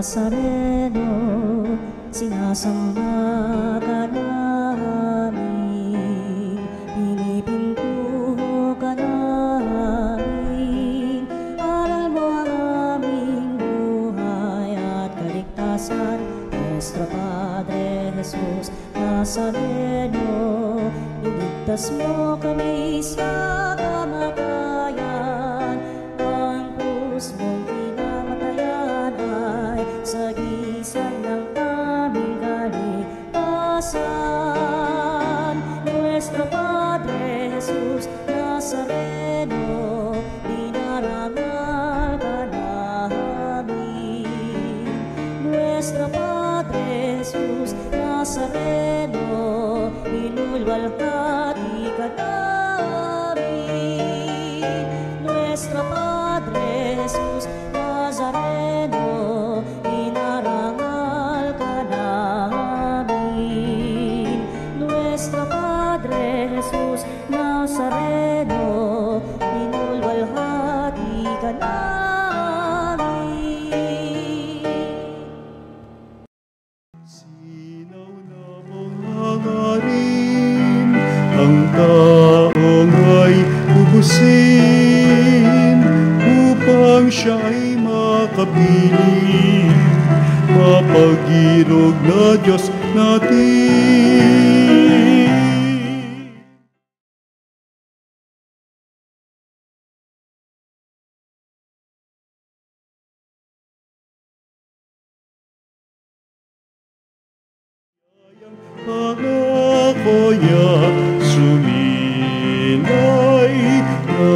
Nazareno, sinasamba ka namin, pinipinto ka namin. Aral mo ang aming buhay at kaligtasan, Nuestro Padre Jesus Nazareno, iligtas mo kami sa kamatayan. Ang krus mong pinamatayan ay sagisag ng aming kaligtasan. Nuestro Padre Jesus Nazareno, dinarangal ka namin. Nuestro Padre Jesus Nazareno, inulwalhati ka namin. Nuestro Padre Jesus Nazareno, inarangal ka namin. Nuestro Padre Jesus Nazareno, inulwalhati ka namin. Sinaw na mong hangarin, ang taong ay ubusin, upang siya ay makapiling, mapag-irog na Diyos natin. Pangako niya sumilay na.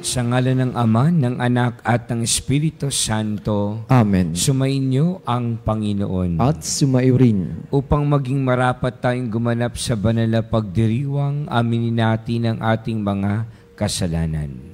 Sa ngalan ng Ama, ng Anak, at ng Espiritu Santo. Amen. Sumainyo ang Panginoon. At sumaiyo rin. Upang maging marapat tayong gumanap sa banal na pagdiriwang, aminin natin ang ating mga kasalanan.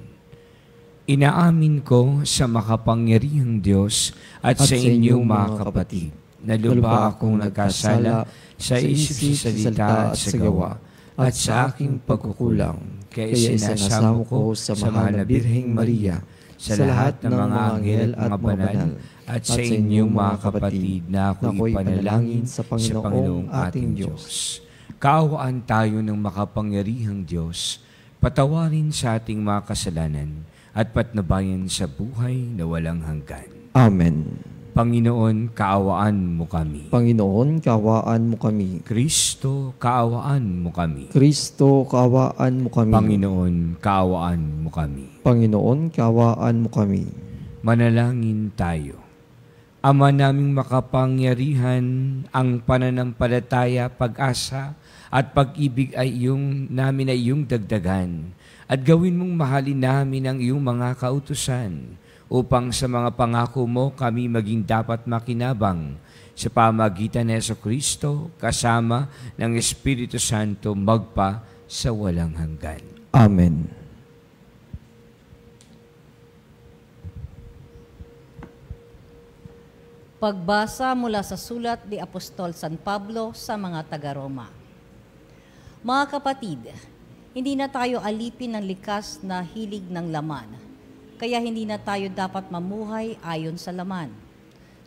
Inaamin ko sa makapangyarihang Diyos at sa inyong mga kapatid, na lubha akong nagkasala sa isip, sa salita at sa gawa, at sa aking pagkukulang. Kaya isinasamo ko sa mahal na Birheng Maria, sa lahat ng mga anghel at mga banal, at sa inyong mga kapatid, na ako'y panalangin sa Panginoong ating Diyos. Kaawaan tayo ng makapangyarihang Diyos, patawarin sa ating mga kasalanan, at patnubayan sa buhay na walang hanggan. Amen. Panginoon, kaawaan mo kami. Panginoon, kaawaan mo kami. Kristo, kaawaan mo kami. Kristo, kaawaan mo kami. Panginoon, kaawaan mo kami. Panginoon, kaawaan mo kami. Manalangin tayo. Ama naming makapangyarihan, ang pananampalataya, pag-asa at pag-ibig ay namin ay iyong dagdagan. At gawin mong mahalin namin ang iyong mga kautusan, upang sa mga pangako mo kami maging dapat makinabang sa pamagitan ni Jesucristo, kasama ng Espiritu Santo, magpa sa walang hanggan. Amen. Pagbasa mula sa sulat ni Apostol San Pablo sa mga taga-Roma. Mga kapatid, hindi na tayo alipin ng likas na hilig ng laman, kaya hindi na tayo dapat mamuhay ayon sa laman.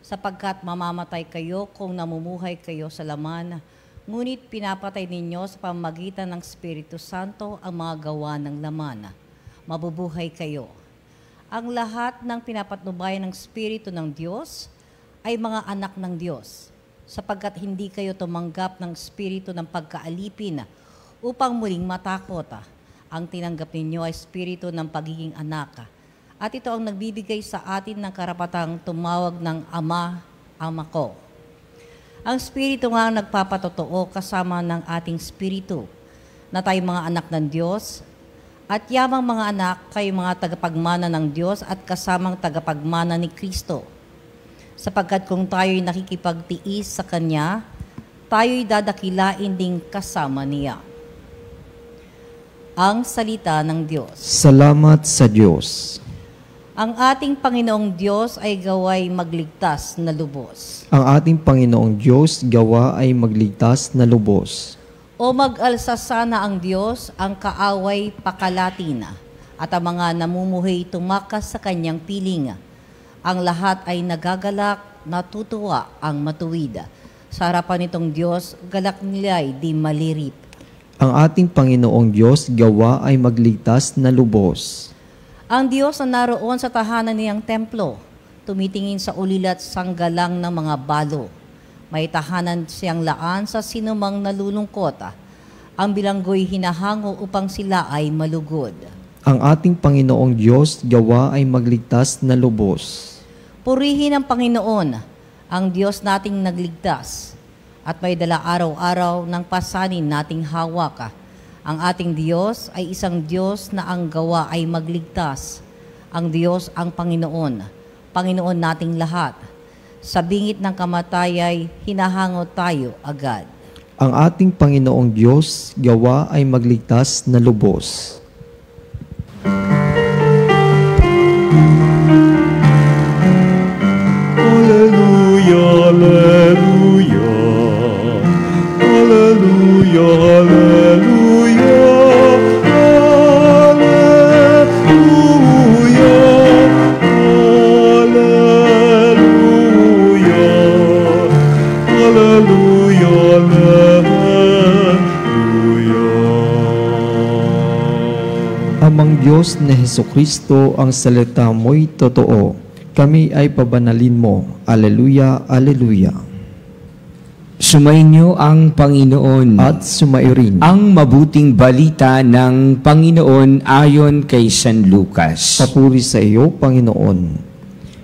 Sapagkat mamamatay kayo kung namumuhay kayo sa laman, ngunit pinapatay ninyo sa pamamagitan ng Espiritu Santo ang mga gawa ng laman. Mabubuhay kayo. Ang lahat ng pinapatnubayan ng Espiritu ng Diyos ay mga anak ng Diyos, sapagkat hindi kayo tumanggap ng espiritu ng pagkaalipin upang muling matakot. Ang tinanggap ninyo ay espiritu ng pagiging anak. At ito ang nagbibigay sa atin ng karapatang tumawag ng Ama, Ama ko. Ang espiritu nga ang nagpapatotoo kasama ng ating espiritu na tayo mga anak ng Diyos, at yamang mga anak kayo mga tagapagmana ng Diyos at kasamang tagapagmana ni Kristo. Sapagkat kung tayo'y nakikipagtiis sa Kanya, tayo'y dadakilain ding kasama Niya. Ang salita ng Diyos. Salamat sa Diyos. Ang ating Panginoong Diyos ay gaway magligtas na lubos. Ang ating Panginoong Diyos gawa ay magligtas na lubos. O mag-alsa sana ang Diyos, ang kaaway pakalatina, at ang mga namumuhay tumakas sa kanyang piling. Ang lahat ay nagagalak, natutuwa ang matuwid. Sa harapan nitong Diyos, galak nila'y di malirip. Ang ating Panginoong Diyos gawa ay magligtas na lubos. Ang Diyos na naroon sa tahanan niyang templo, tumitingin sa ulilat sanggalang ng mga balo. May tahanan siyang laan sa sinumang nalulungkot. Ang bilanggo'y hinahango upang sila ay malugod. Ang ating Panginoong Diyos gawa ay magligtas na lubos. Purihin ang Panginoon, ang Diyos nating nagligtas, at may dala araw-araw ng pasanin nating hawak. Ang ating Diyos ay isang Diyos na ang gawa ay magligtas. Ang Diyos ang Panginoon, Panginoon nating lahat. Sa bingit ng kamatayay, hinahango tayo agad. Ang ating Panginoong Diyos gawa ay magligtas na lubos. Hallelujah, hallelujah. Hallelujah, hallelujah. Hallelujah. Hallelujah, hallelujah. Amang Diyos na Hesukristo, ang salita mo'y totoo. Kami ay pabanalin mo. Alleluia, alleluia. Sumainyo ang Panginoon At sumairin ang mabuting balita ng Panginoon ayon kay San Lucas. papuri sa iyo, Panginoon.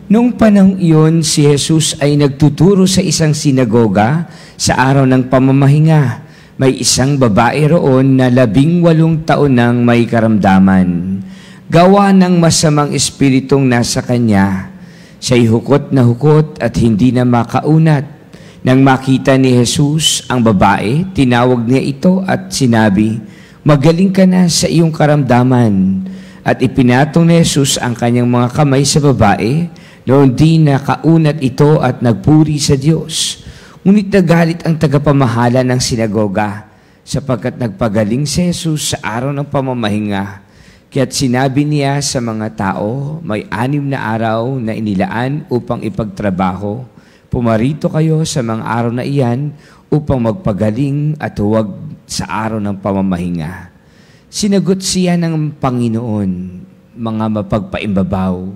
Noong panahong iyon, si Jesus ay nagtuturo sa isang sinagoga sa araw ng pamamahinga. May isang babae roon na 18 taon nang may karamdaman. Gawa ng masamang espiritong nasa kanya. Siya'y hukot na hukot at hindi na makaunat. Nang makita ni Jesus ang babae, tinawag niya ito at sinabi, "Magaling ka na sa iyong karamdaman." At ipinatong ni Jesus ang kanyang mga kamay sa babae, noon di nakaunat ito at nagpuri sa Diyos. Ngunit nagalit ang tagapamahala ng sinagoga, sapagkat nagpagaling si Jesus sa araw ng pamamahinga. Kaya't sinabi niya sa mga tao, may 6 na araw na inilaan upang ipagtrabaho. Pumarito kayo sa mga araw na iyan upang magpagaling at huwag sa araw ng pamamahinga. Sinagot siya ng Panginoon, mga mapagpaimbabaw,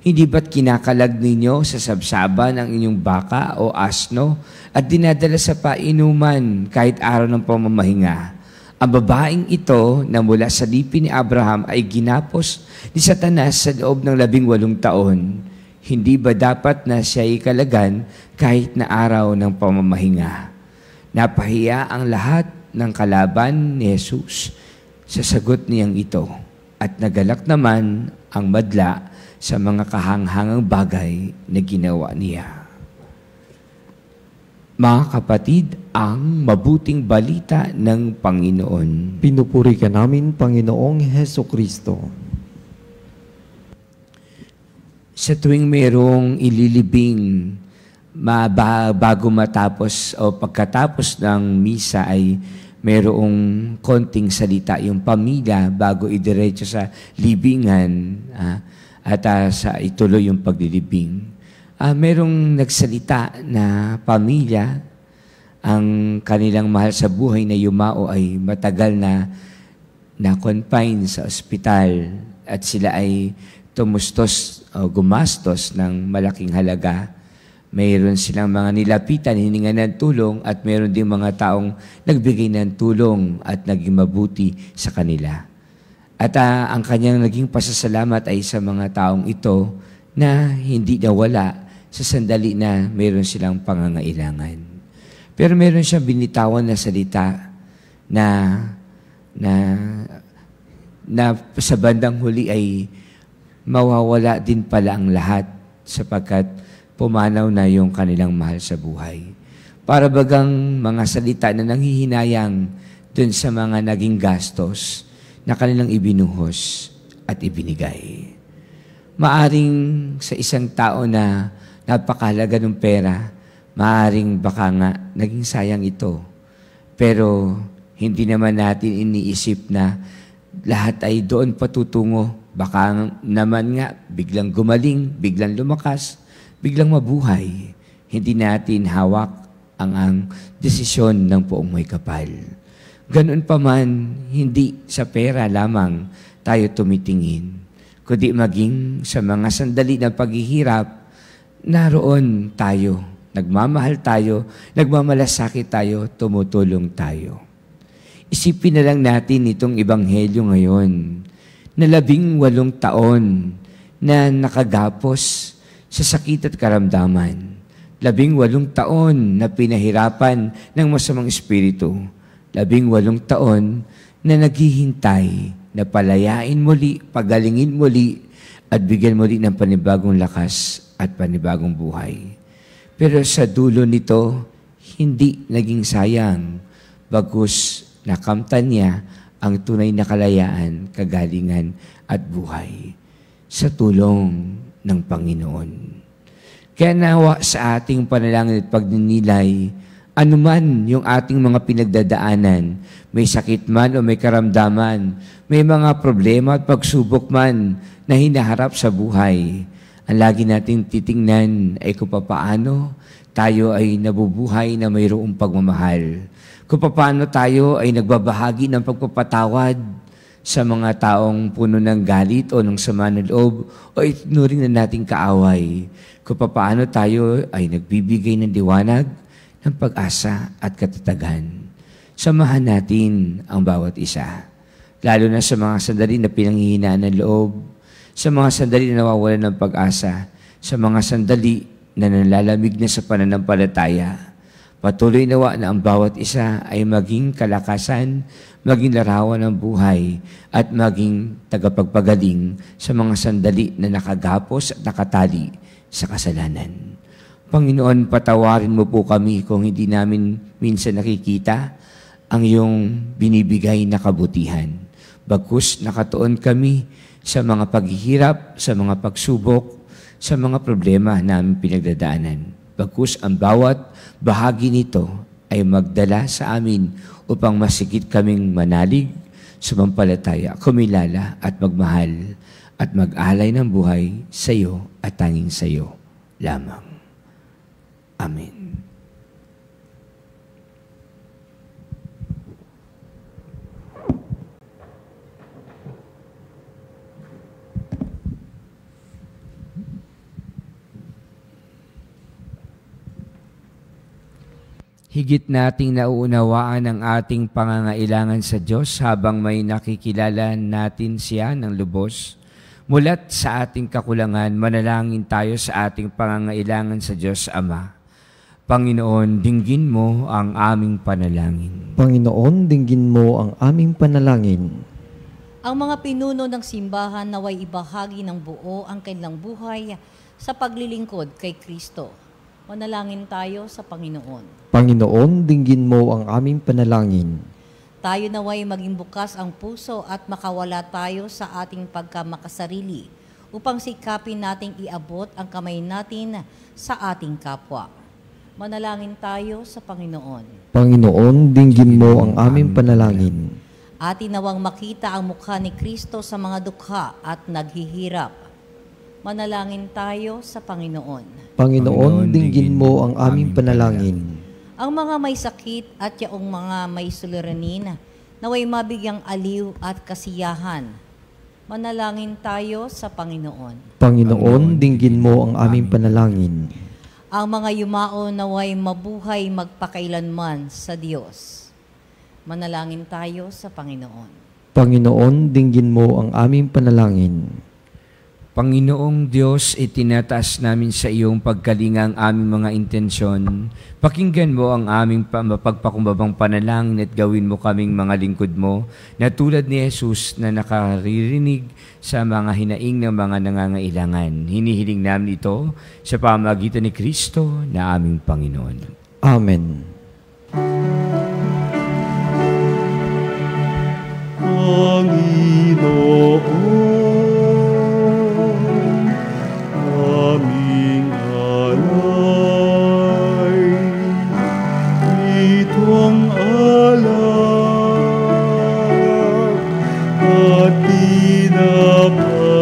hindi ba't kinakalag ninyo sa sabsaban ang inyong baka o asno at dinadala sa painuman kahit araw ng pamamahinga? Ang babaeng ito na mula sa lipi ni Abraham ay ginapos ni Satanas sa loob ng 18 taon. Hindi ba dapat na siya ikalagan kahit na araw ng pamamahinga? Napahiya ang lahat ng kalaban ni Jesus sa sagot niyang ito at nagalak naman ang madla sa mga kahanghangang bagay na ginawa niya. Mga kapatid, ang mabuting balita ng Panginoon. Pinupuri ka namin, Panginoong Hesukristo. Sa tuwing mayroong ililibing bago matapos o pagkatapos ng misa ay mayroong konting salita yung pamilya bago idiretso sa libingan at sa ituloy yung paglilibing. Merong nagsalita na pamilya, ang kanilang mahal sa buhay na yumao ay matagal na na-confine sa ospital at sila ay tumustos o gumastos ng malaking halaga. Mayroon silang mga nilapitan, hiningan ng tulong at mayroon din mga taong nagbigay ng tulong at naging mabuti sa kanila. At ang kanyang naging pasasalamat ay sa mga taong ito na hindi nawala sa sandali na mayroon silang pangangailangan. Pero mayroon siyang binitawan na salita na sa bandang huli ay mawawala din pala ang lahat sapagkat pumanaw na yung kanilang mahal sa buhay. Para bagang mga salita na nanghihinayang dun sa mga naging gastos na kanilang ibinuhos at ibinigay. Maaring sa isang tao na napakahalaga ng pera, maaring baka nga naging sayang ito. Pero hindi naman natin iniisip na lahat ay doon patutungo Baka naman nga, biglang gumaling, biglang lumakas, biglang mabuhay. Hindi natin hawak ang desisyon ng poong may kapal. Ganun pa man, hindi sa pera lamang tayo tumitingin, kundi maging sa mga sandali ng paghihirap, naroon tayo, nagmamahal tayo, nagmamalasakit tayo, tumutulong tayo. Isipin na lang natin itong ebanghelyo ngayon, na 18 taon na nakagapos sa sakit at karamdaman. 18 taon na pinahirapan ng masamang espiritu. 18 taon na naghihintay na palayain muli, pagalingin muli, at bigyan muli ng panibagong lakas at panibagong buhay. Pero sa dulo nito, hindi naging sayang, bagkus nakamtan niya ang tunay na kalayaan, kagalingan at buhay sa tulong ng Panginoon. Kaya nawa sa ating panalangin at pagninilay, anuman yung ating mga pinagdadaanan, may sakit man o may karamdaman, may mga problema at pagsubok man na hinaharap sa buhay, ang lagi nating titingnan ay kung paano tayo ay nabubuhay na mayroong pagmamahal. Kung paano tayo ay nagbabahagi ng pagpapatawad sa mga taong puno ng galit o ng sama ng loob o itinuring na nating kaaway. Kung paano tayo ay nagbibigay ng liwanag, ng pag-asa at katatagan. Samahan natin ang bawat isa. Lalo na sa mga sandali na pinanghihinaan ng loob, sa mga sandali na nawawalan ng pag-asa, sa mga sandali na nalalamig na sa pananampalataya. Patuloy nawa na ang bawat isa ay maging kalakasan, maging larawan ng buhay, at maging tagapagpagaling sa mga sandali na nakagapos at nakatali sa kasalanan. Panginoon, patawarin mo po kami kung hindi namin minsan nakikita ang iyong binibigay na kabutihan. Bagkus nakatuon kami sa mga paghihirap, sa mga pagsubok, sa mga problema namin pinagdadaanan. Bagkus ang bawat bahagi nito ay magdala sa amin upang masigit kaming manalig, sumampalataya, kumilala at magmahal at mag-alay ng buhay sa iyo at tanging sa iyo lamang. Amen. Higit nating nauunawaan ang ating pangangailangan sa Diyos habang may nakikilala natin siya ng lubos. Mulat sa ating kakulangan, manalangin tayo sa ating pangangailangan sa Diyos Ama. Panginoon, dinggin mo ang aming panalangin. Panginoon, dinggin mo ang aming panalangin. Ang mga pinuno ng simbahan naway ibahagi ng buo ang kanilang buhay sa paglilingkod kay Kristo. Manalangin tayo sa Panginoon. Panginoon, dinggin mo ang aming panalangin. Tayo naway maging bukas ang puso at makawala tayo sa ating pagkamakasarili upang sikapin nating iabot ang kamay natin sa ating kapwa. Manalangin tayo sa Panginoon. Panginoon, dinggin mo ang aming panalangin. Atin nawang makita ang mukha ni Kristo sa mga dukha at naghihirap. Manalangin tayo sa Panginoon. Panginoon, dinggin mo ang aming panalangin. Ang mga may sakit at yaong mga may suliranin, naway mabigyang aliw at kasiyahan. Manalangin tayo sa Panginoon. Panginoon, dinggin mo ang aming panalangin. Ang mga yumao naway mabuhay magpakailanman sa Diyos. Manalangin tayo sa Panginoon. Panginoon, dinggin mo ang aming panalangin. Panginoong Diyos, itinataas namin sa iyong pagkalinga ang aming mga intensyon. Pakinggan mo ang aming mapagpakumbabang panalangin at gawin mo kaming mga lingkod mo na tulad ni Jesus na nakaririnig sa mga hinaing ng mga nangangailangan. Hinihiling namin ito sa pamamagitan ni Kristo na aming Panginoon. Amen. Panginoon, aming alay, itong alak at tinapay.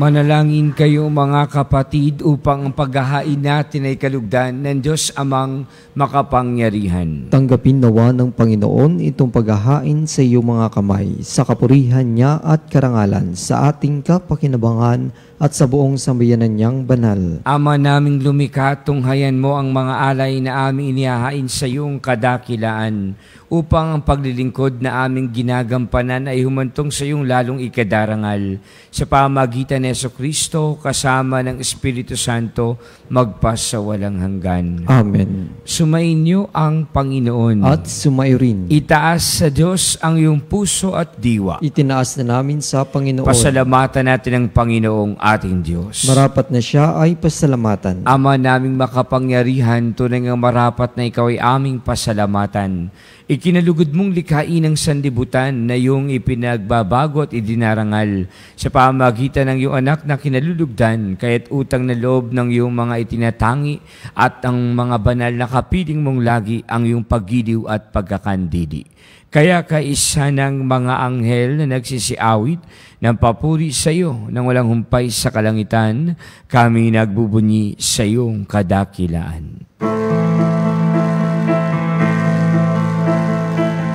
Manalangin kayo mga kapatid upang ang paghahain natin ay kalugdan ng Diyos Amang makapangyarihan. Tanggapin nawa ng Panginoon itong paghahain sa iyong mga kamay, sa kapurihan niya at karangalan, sa ating kapakinabangan at sa buong sambayanan niyang banal. Ama naming lumikha, tunghayan mo ang mga alay na aming inihahain sa iyong kadakilaan, upang ang paglilingkod na aming ginagampanan ay humantong sa iyong lalong ikadarangal. Sa pamagitan ni Jesucristo, kasama ng Espiritu Santo, magpasawalang hanggan. Amen. Sumainyo ang Panginoon. At sumayo rin. Itaas sa Diyos ang iyong puso at diwa. Itinaas na namin sa Panginoon. Pasalamatan natin ang Panginoong ating Diyos. Marapat na siya ay pasalamatan. Ama naming makapangyarihan, tunay nga marapat na ikaw ay aming pasalamatan. Ikinalugod mong likhain ng sanlibutan na iyong ipinagbabago at idinarangal sa pamagitan ng iyong anak na kinalulugdan, kaya't utang na loob ng iyong mga itinatangi at ang mga banal na kapiling mong lagi ang iyong paggiliw at pagkakandili. Kaya kaisa ng mga anghel na nagsisiawit ng papuri sa iyo nang walang humpay sa kalangitan, kami nagbubunyi sa iyong kadakilaan.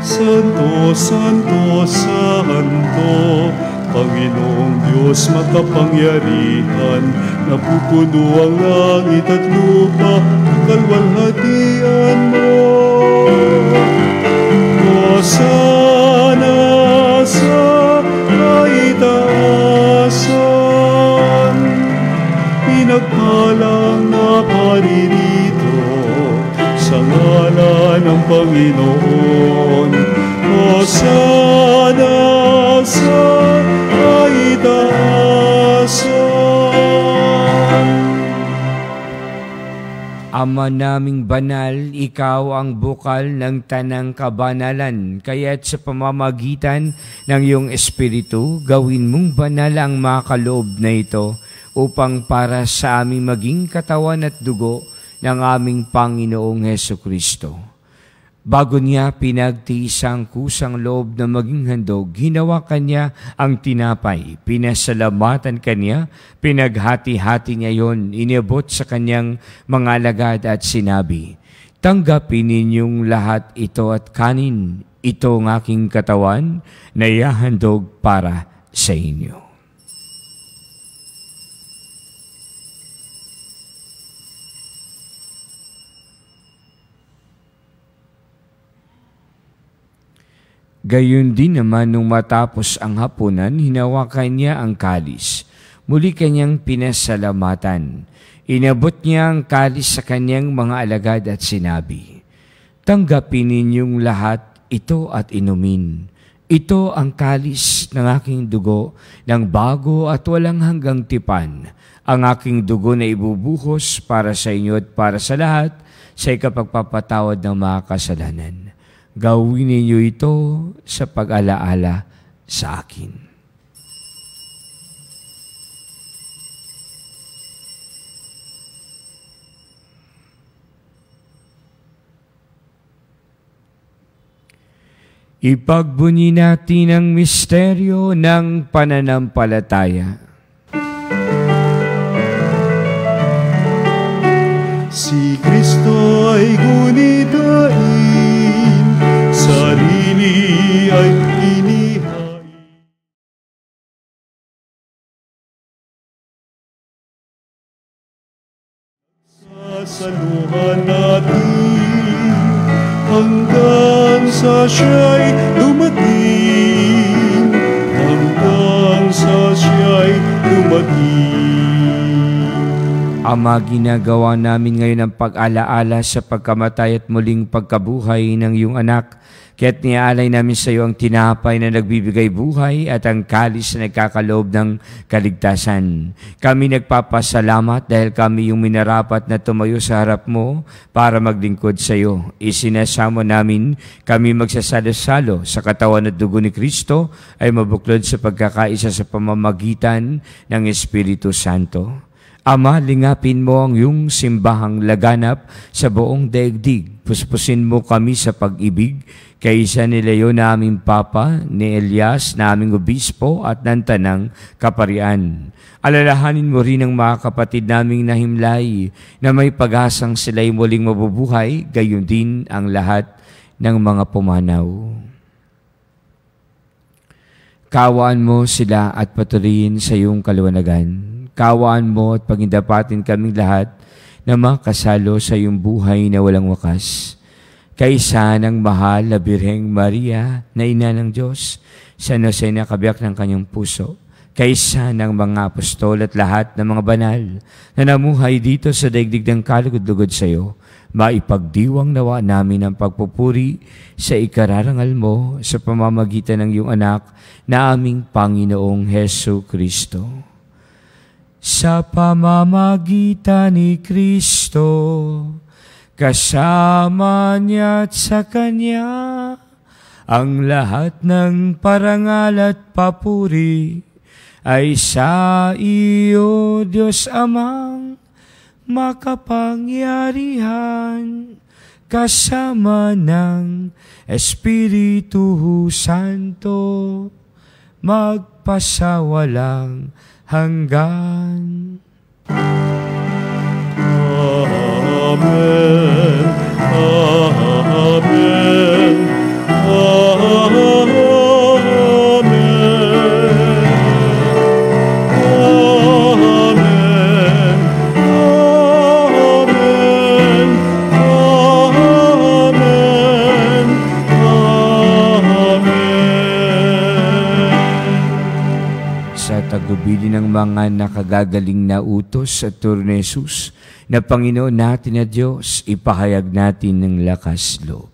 Santo, Santo, Santo, Panginoong Diyos makapangyarihan, napupuno ang langit at lupa, kalwalhatian mo. Hosana sa kaitaasan, pinagpalang na paririto sa ngalan ng Panginoon. Hosana sa kaitaasan. Ama naming banal, ikaw ang bukal ng tanang kabanalan, kaya't sa pamamagitan ng iyong Espiritu, gawin mong banal ang mga kaloob na ito, upang para sa aming maging katawan at dugo ng aming Panginoong Hesukristo. Bago niya pinagtiis ang kusang loob na maging handog, hinawakan niya ang tinapay, pinasalamatan kanya, pinaghati-hati niya yon, inabot sa kanyang mga alagad at sinabi, "Tanggapin ninyong lahat ito at kanin, ito ang aking katawan na ihahandog para sa inyo." Gayon din naman nung matapos ang hapunan, hinawakan niya ang kalis. Muli kanyang pinasalamatan. Inabot niya ang kalis sa kanyang mga alagad at sinabi, "Tanggapin ninyong lahat ito at inumin. Ito ang kalis ng aking dugo ng bago at walang hanggang tipan. Ang aking dugo na ibubuhos para sa inyo at para sa lahat sa ikapagpapatawad ng mga kasalanan. Gawin ninyo ito sa pag-alaala sa akin." Ipagbunyi natin ang misteryo ng pananampalataya. Si Kristo ay gunitain, sarili ay inihain. Sasaluhan natin hanggang sa siya'y dumating, hanggang sa siya'y dumating. Ama, ginagawa namin ngayon ang pag-alaala sa pagkamatay at muling pagkabuhay ng iyong anak. Kaya't niaalay namin sa iyo ang tinapay na nagbibigay buhay at ang kalis na nagkakaloob ng kaligtasan. Kami nagpapasalamat dahil kami yung minarapat na tumayo sa harap mo para maglingkod sa iyo. Isinasamo namin kami magsasalo-salo sa katawan at dugo ni Kristo ay mabuklod sa pagkakaisa sa pamamagitan ng Espiritu Santo. Ama, lingapin mo ang iyong simbahang laganap sa buong daigdig. Puspusin mo kami sa pag-ibig, kaysa ni Leo na aming Papa, ni Elias na aming Obispo at ng Tanang Kaparian. Alalahanin mo rin ang mga kapatid naming nahimlay na may pag-asang sila'y muling mabubuhay, gayon din ang lahat ng mga pumanaw. Kawaan mo sila at patuloyin sa iyong kaluwanagan. Kawaan mo at pagindapatin kaming lahat na makasalo sa iyong buhay na walang wakas. Kaysa ng mahal na Birheng Maria na ina ng Diyos, San Jose na kabiyak ng kanyang puso, kaysa ng mga apostol at lahat ng mga banal na namuhay dito sa daigdig ng kalugod-lugod sa iyo, maipagdiwang nawa namin ang pagpupuri sa ikararangal mo sa pamamagitan ng iyong anak na aming Panginoong Hesu Kristo. Sa pamamagitan ni Kristo, kasama niya at sa Kanya, ang lahat ng parangal at papuri ay sa iyo, Diyos Amang makapangyarihan, kasama ng Espiritu Santo, magpasawalang hanggan. Amen. Amen. Amen. Taglubili ng mga nakagagaling na utos sa turo ni Jesus na Panginoon natin na Diyos, ipahayag natin ng lakas loob.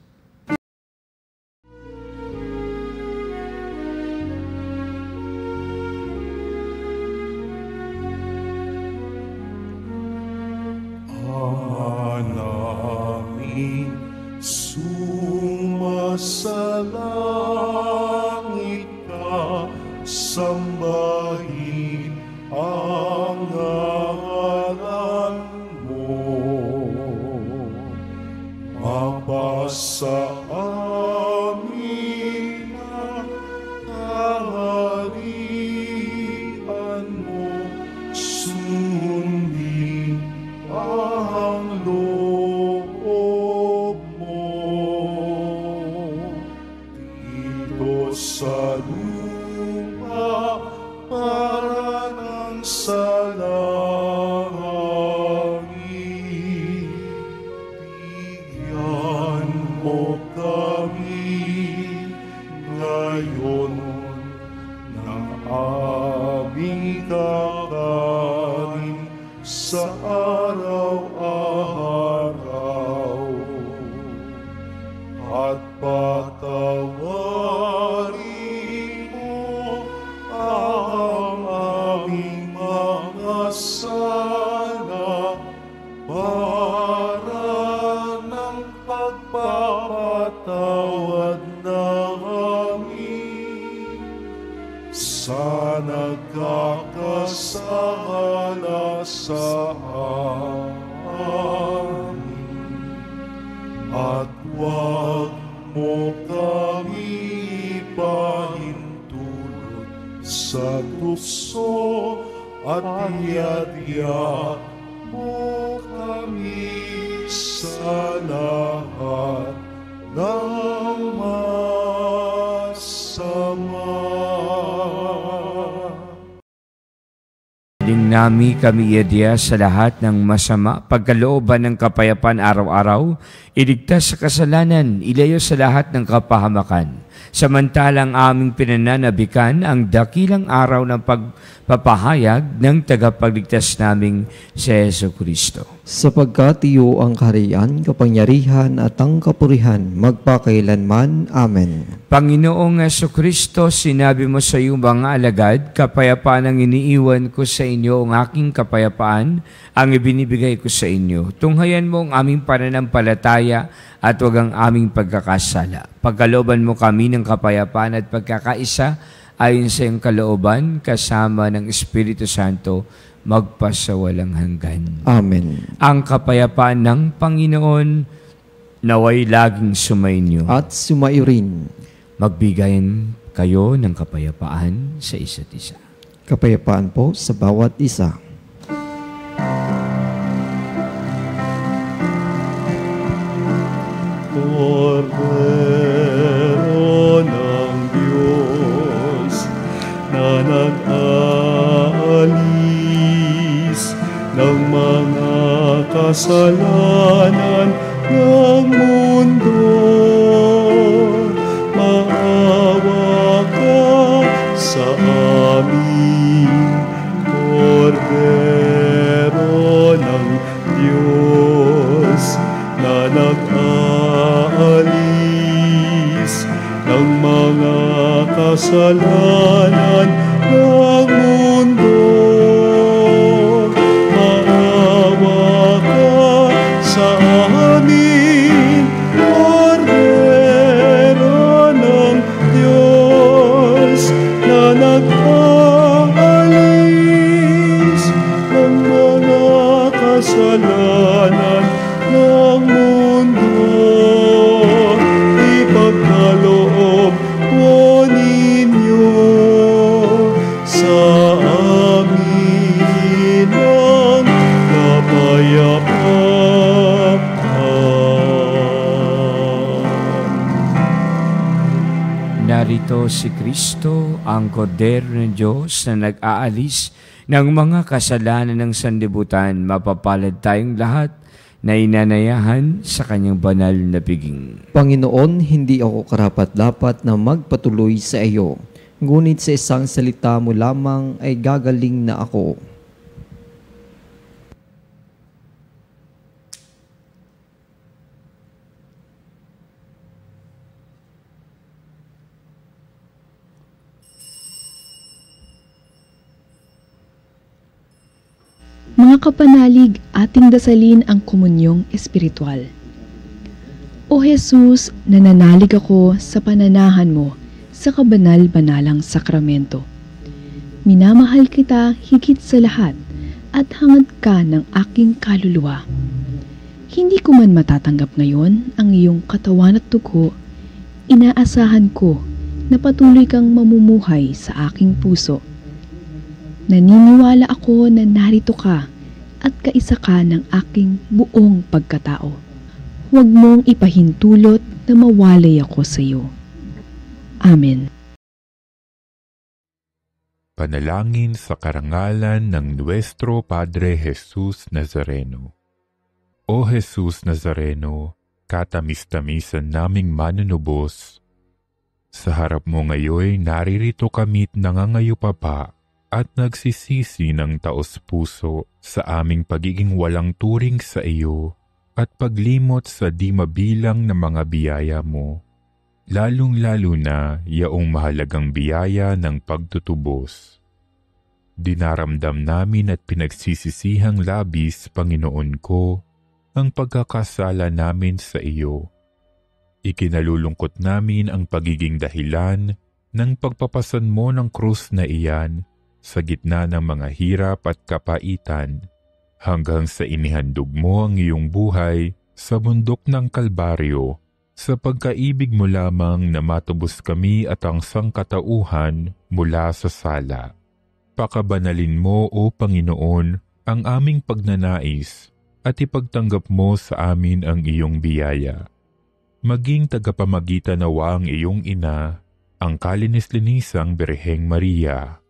Anamin sumasalangit ka, sambahin ang ngalan mo, mapasa amin ang kaharian mo, sundin ang loob mo dito sa para ng salangit. Bigyan mo kami ngayon ng aming kakanin sa araw-araw, at patawarin mo ang aming mga sala, para ng pagpapatawad namin sa nagkakasala sa amin, at huwag mo kami ipahintulot sa tukso, at iadya mo kami sa lahat ng masama. Piling nami kami iadya sa lahat ng masama, pagkalooban ng kapayapaan araw-araw, iligtas sa kasalanan, ilayo sa lahat ng kapahamakan. Samantalang aming pinananabikan ang dakilang araw ng pagpapahayag ng tagapagligtas naming si Hesu Kristo. Sapagkat iyo ang kaharian, kapangyarihan at ang kapurihan, magpakailanman. Amen. Panginoong Hesu Kristo, sinabi mo sa iyong mga alagad, kapayapaan ang iniiwan ko sa inyo, ang aking kapayapaan ang ibinibigay ko sa inyo. Tunghayan mo ang aming pananampalataya at huwag ang aming pagkakasala. Pagkalooban mo kami ng kapayapaan at pagkakaisa ayon sa iyong kalooban kasama ng Espiritu Santo magpasawalang hanggan. Amen. Ang kapayapaan ng Panginoon naway laging sumainyo. At sumayo rin. Magbigayan kayo ng kapayapaan sa isa't isa. Kapayapaan po sa bawat isa. Kordero ng Diyos na nag-aalis ng mga kasalanan ng mundo, maawa ka sa amin. Kordero ng Diyos na nag-aalis ng mga kasalanan ng mundo, maawa ka sa amin. Kordero ng Diyos na nag-aalis ng mga kasalanan ng mundo, ipagkaloob po ninyo sa amin ang kapayapaan. Narito si Kristo, ang Kordero ng Diyos na nag-aalis ng mga kasalanan ng sanlibutan. Mapapalad tayong lahat na inanayahan sa kanyang banal na piging. Panginoon, hindi ako karapat-dapat na magpatuloy sa iyo. Ngunit sa isang salita mo lamang ay gagaling na ako. Mga kapanalig, ating dasalin ang komunyong espiritual. O Jesus, nananalig ako sa pananahan mo sa kabanal-banalang sakramento. Minamahal kita higit sa lahat at hangad ka ng aking kaluluwa. Hindi ko man matatanggap ngayon ang iyong katawan at dugo, inaasahan ko na patuloy kang mamumuhay sa aking puso. Naniniwala ako na narito ka at kaisa ka ng aking buong pagkatao. Huwag mong ipahintulot na mawalay ako sa iyo. Amen. Panalangin sa karangalan ng Nuestro Padre Jesus Nazareno. O Jesus Nazareno, katamis-tamisan naming manunubos, sa harap mo ngayon naririto kami't nangangayupapa at nagsisisi ng taos-puso sa aming pagiging walang turing sa iyo at paglimot sa di mabilang na mga biyaya mo, lalong-lalo na yaong mahalagang biyaya ng pagtutubos. Dinaramdam namin at pinagsisisihang labis, Panginoon ko, ang pagkakasala namin sa iyo. Ikinalulungkot namin ang pagiging dahilan ng pagpapasan mo ng krus na iyan sa gitna ng mga hirap at kapaitan, hanggang sa inihandog mo ang iyong buhay sa bundok ng Kalbaryo, sa pagkaibig mo lamang na matubos kami at ang sangkatauhan mula sa sala. Pakabanalin mo, O Panginoon, ang aming pagnanais at ipagtanggap mo sa amin ang iyong biyaya. Maging tagapamagitan nawa ang iyong ina, ang kalinis-linisang Birheng Maria.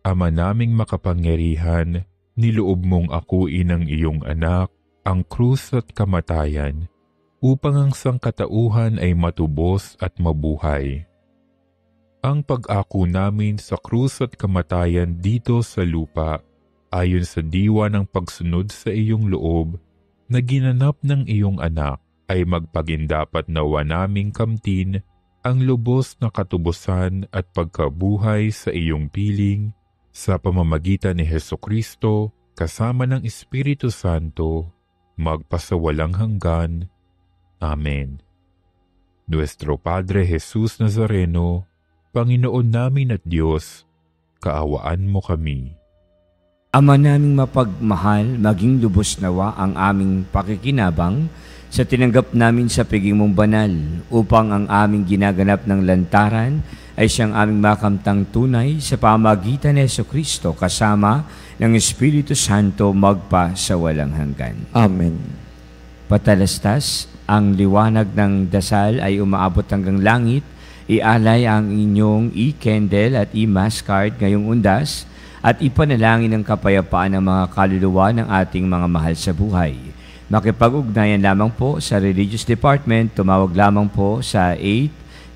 Ama naming makapangyarihan, niloob mong akuin ang iyong anak, ang krus at kamatayan, upang ang sangkatauhan ay matubos at mabuhay. Ang pag-ako namin sa krus at kamatayan dito sa lupa, ayon sa diwa ng pagsunod sa iyong loob, na ginanap ng iyong anak, ay magpagindapat nawa naming kamtin ang lubos na katubusan at pagkabuhay sa iyong piling sa pamamagitan ni Hesukristo kasama ng Espiritu Santo, magpasawalang hanggan. Amen. Nuestro Padre Jesus Nazareno, Panginoon namin at Diyos, kaawaan mo kami. Ama naming mapagmahal, maging lubos nawa ang aming pakikinabang sa tinanggap namin sa piging mong banal, upang ang aming ginaganap ng lantaran ay siyang aming makamtang tunay sa pamagitan ni Jesucristo kasama ng Espiritu Santo magpa sa walang hanggan. Amen. Patalastas, ang liwanag ng dasal ay umaabot hanggang langit, ialay ang inyong e-candle at e-mass card ngayong undas at ipanalangin ang kapayapaan ng mga kaluluwa ng ating mga mahal sa buhay. Makipag-ugnayan lamang po sa Religious Department, tumawag lamang po sa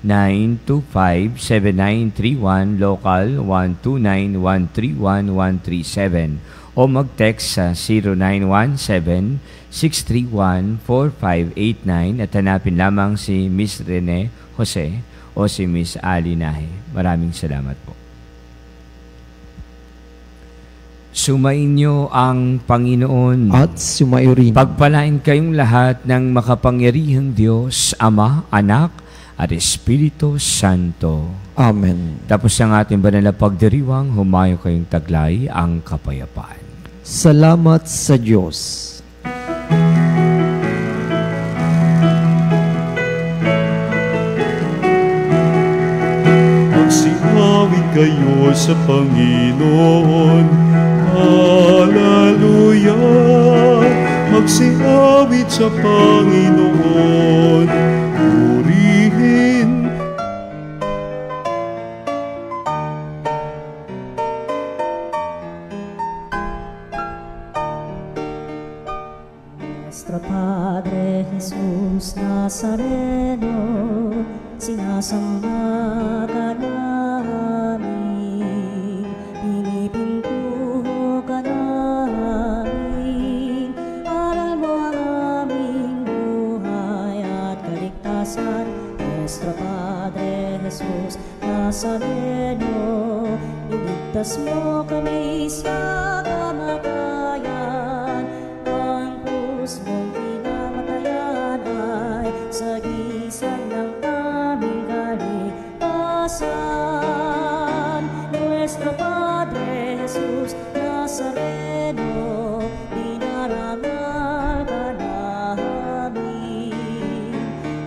8925-7931, local 129-131-137 o mag-text sa 0917-631-4589 at hanapin lamang si Miss Rene Jose o si Miss Ali Nahe. Maraming salamat po. Sumainyo ang Panginoon At sumayo rin. Pagpalain kayong lahat ng makapangyarihang Diyos, Ama, Anak, at Espiritu Santo. Amen. Tapos ang ating banal na pagdiriwang, humayo kayong taglay ang kapayapaan. Salamat sa Diyos. Magsiawit kayo sa Panginoon. Hallelujah! Magsiawit sa Panginoon. Purihin. Nuestro Padre Jesus Nazareno, sinasamba ka namin, pinipintuho ka namin, aral mo ang aming buhay at kaligtasan. Nuestro Padre Jesus Nazareno, iligtas mo kami sa kamatayan, ang krus mong pinamatayan ay sagisag ng aming kaligtasan. Nuestro Padre Jesus Nazareno, dinarangal ka namin.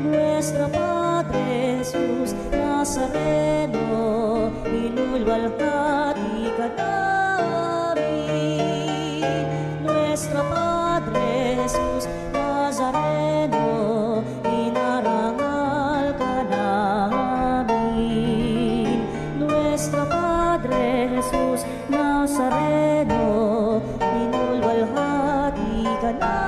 Nuestro Padre Jesus Nazareno, inulwalhati ka namin. Nuestro Padre Jesus Nazareno, inarangal ka namin. Nuestro Padre Jesus Nazareno, inulwalhati ka namin.